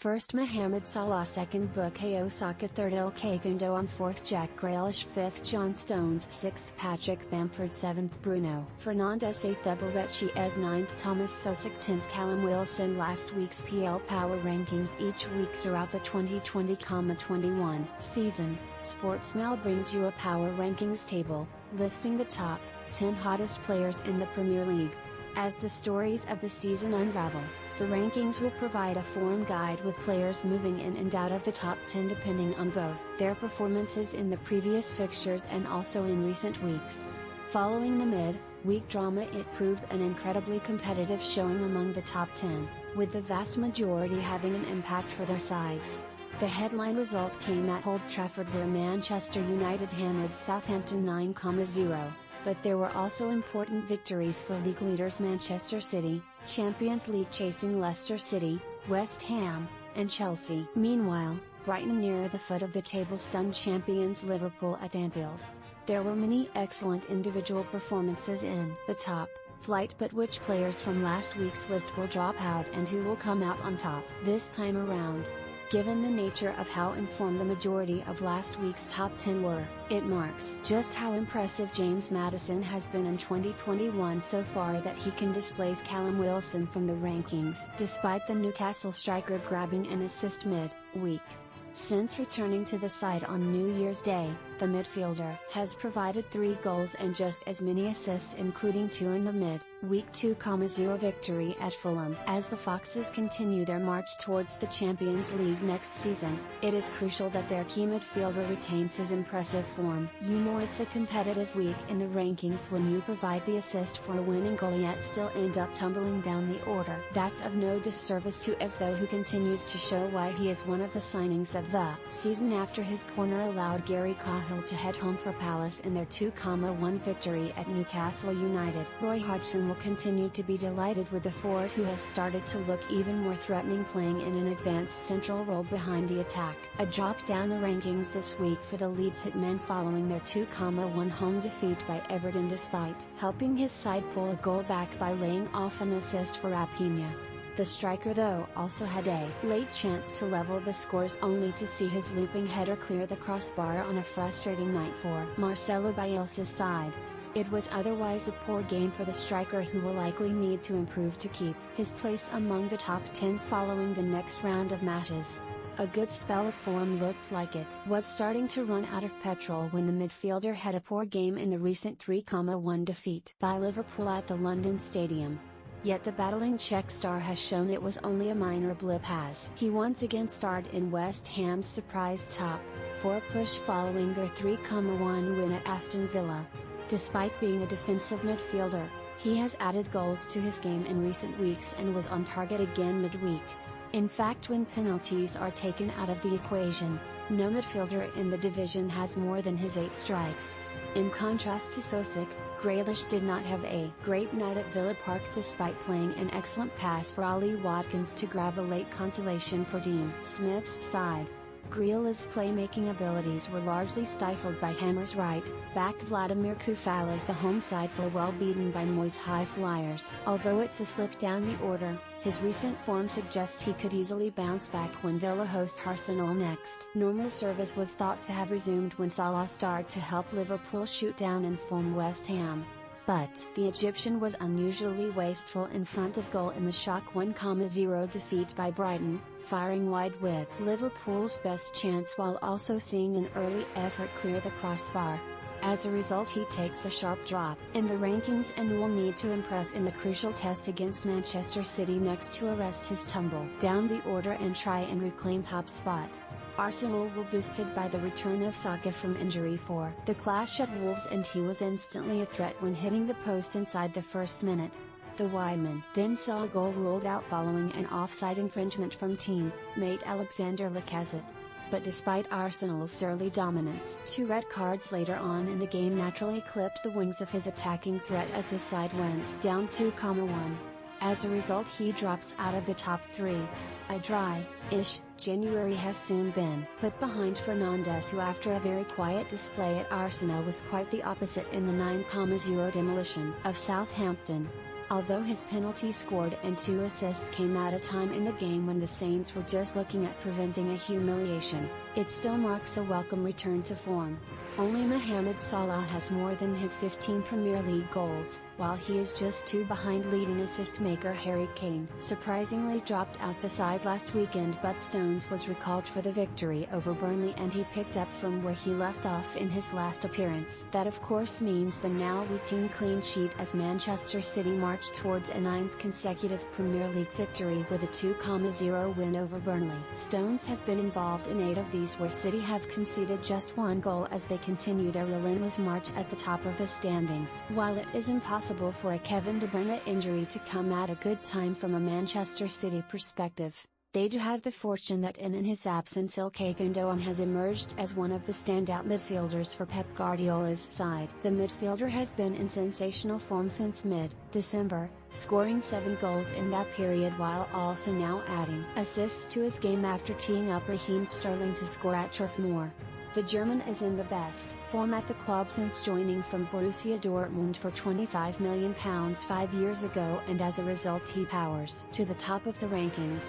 1st Mohamed, Salah 2nd Bukayo, Saka 3rd Ilkay, Gundogan 4th Jack Grealish 5th John Stones 6th Patrick Bamford 7th Bruno Fernandes 8th Eberechi as 9th Tomas Soucek 10th Callum Wilson. Last week's PL Power Rankings each week throughout the 2020-21 season, Sportsmail brings you a Power Rankings table, listing the top 10 hottest players in the Premier League. As the stories of the season unravel, the rankings will provide a form guide with players moving in and out of the top 10 depending on both their performances in the previous fixtures and also in recent weeks. Following the mid-week drama, it proved an incredibly competitive showing among the top 10, with the vast majority having an impact for their sides. The headline result came at Old Trafford, where Manchester United hammered Southampton 9-0. But there were also important victories for league leaders Manchester City, Champions League chasing Leicester City, West Ham, and Chelsea. Meanwhile, Brighton near the foot of the table stunned champions Liverpool at Anfield. There were many excellent individual performances in the top flight, but which players from last week's list will drop out and who will come out on top this time around? Given the nature of how informed the majority of last week's top 10 were, it marks just how impressive James Maddison has been in 2021 so far that he can displace Callum Wilson from the rankings, despite the Newcastle striker grabbing an assist mid-week. Since returning to the side on New Year's Day, the midfielder has provided 3 goals and just as many assists, including 2 in the mid-week 2-0 victory at Fulham. As the Foxes continue their march towards the Champions League next season, it is crucial that their key midfielder retains his impressive form. You know it's a competitive week in the rankings when you provide the assist for a winning goal yet still end up tumbling down the order. That's of no disservice to Ezdo, who continues to show why he is one of the signings of the season after his corner allowed Gary Cahill to head home for Palace in their 2-1 victory at Newcastle United. Roy Hodgson will continue to be delighted with the forward, who has started to look even more threatening, playing in an advanced central role behind the attack. A drop down the rankings this week for the Leeds hitmen following their 2-1 home defeat by Everton, despite helping his side pull a goal back by laying off an assist for Raphinha. The striker, though, also had a late chance to level the scores, only to see his looping header clear the crossbar on a frustrating night for Marcelo Bielsa's side. It was otherwise a poor game for the striker, who will likely need to improve to keep his place among the top 10 following the next round of matches. A good spell of form looked like it was starting to run out of petrol when the midfielder had a poor game in the recent 3-1 defeat by Liverpool at the London Stadium. Yet the battling Czech star has shown it was only a minor blip, as he once again starred in West Ham's surprise top 4 push following their 3-1 win at Aston Villa. Despite being a defensive midfielder, he has added goals to his game in recent weeks and was on target again midweek. In fact, when penalties are taken out of the equation, no midfielder in the division has more than his 8 strikes. In contrast to Soucek, Grealish did not have a great night at Villa Park, despite playing an excellent pass for Ollie Watkins to grab a late consolation for Dean Smith's side. Grealish's playmaking abilities were largely stifled by Hammers right back Vladimir Koufal, as the home side were well beaten by Moyes' high flyers. Although it's a slip down the order, his recent form suggests he could easily bounce back when Villa host Arsenal next. Normal service was thought to have resumed when Salah started to help Liverpool shoot down and form West Ham. But the Egyptian was unusually wasteful in front of goal in the shock 1-0 defeat by Brighton, firing wide with Liverpool's best chance while also seeing an early effort clear the crossbar. As a result, he takes a sharp drop in the rankings and will need to impress in the crucial test against Manchester City next to arrest his tumble down the order and try and reclaim top spot. Arsenal were boosted by the return of Saka from injury for the clash at Wolves, and he was instantly a threat when hitting the post inside the first minute. The Wideman then saw a goal ruled out following an offside infringement from teammate Alexander Lacazette. But despite Arsenal's early dominance, 2 red cards later on in the game naturally clipped the wings of his attacking threat as his side went down 2-1. As a result, he drops out of the top 3. A dry-ish January has soon been put behind Fernandes, who after a very quiet display at Arsenal was quite the opposite in the 9-0 demolition of Southampton. Although his penalty scored and 2 assists came at a time in the game when the Saints were just looking at preventing a humiliation, it still marks a welcome return to form. Only Mohamed Salah has more than his 15 Premier League goals, while he is just 2 behind leading assist maker Harry Kane. Surprisingly dropped out the side last weekend, but Stones was recalled for the victory over Burnley and he picked up from where he left off in his last appearance. That of course means the now routine clean sheet as Manchester City march towards a 9th consecutive Premier League victory with a 2-0 win over Burnley. Stones has been involved in 8 of these, where City have conceded just 1 goal as they continue their relentless march at the top of the standings. While it is impossible for a Kevin De Bruyne injury to come at a good time from a Manchester City perspective, they do have the fortune that in his absence Ilkay Gundogan has emerged as one of the standout midfielders for Pep Guardiola's side. The midfielder has been in sensational form since mid-December, scoring 7 goals in that period while also now adding assists to his game after teeing up Raheem Sterling to score at Turf Moor. The German is in the best form at the club since joining from Borussia Dortmund for £25 million 5 years ago, and as a result he powers to the top of the rankings.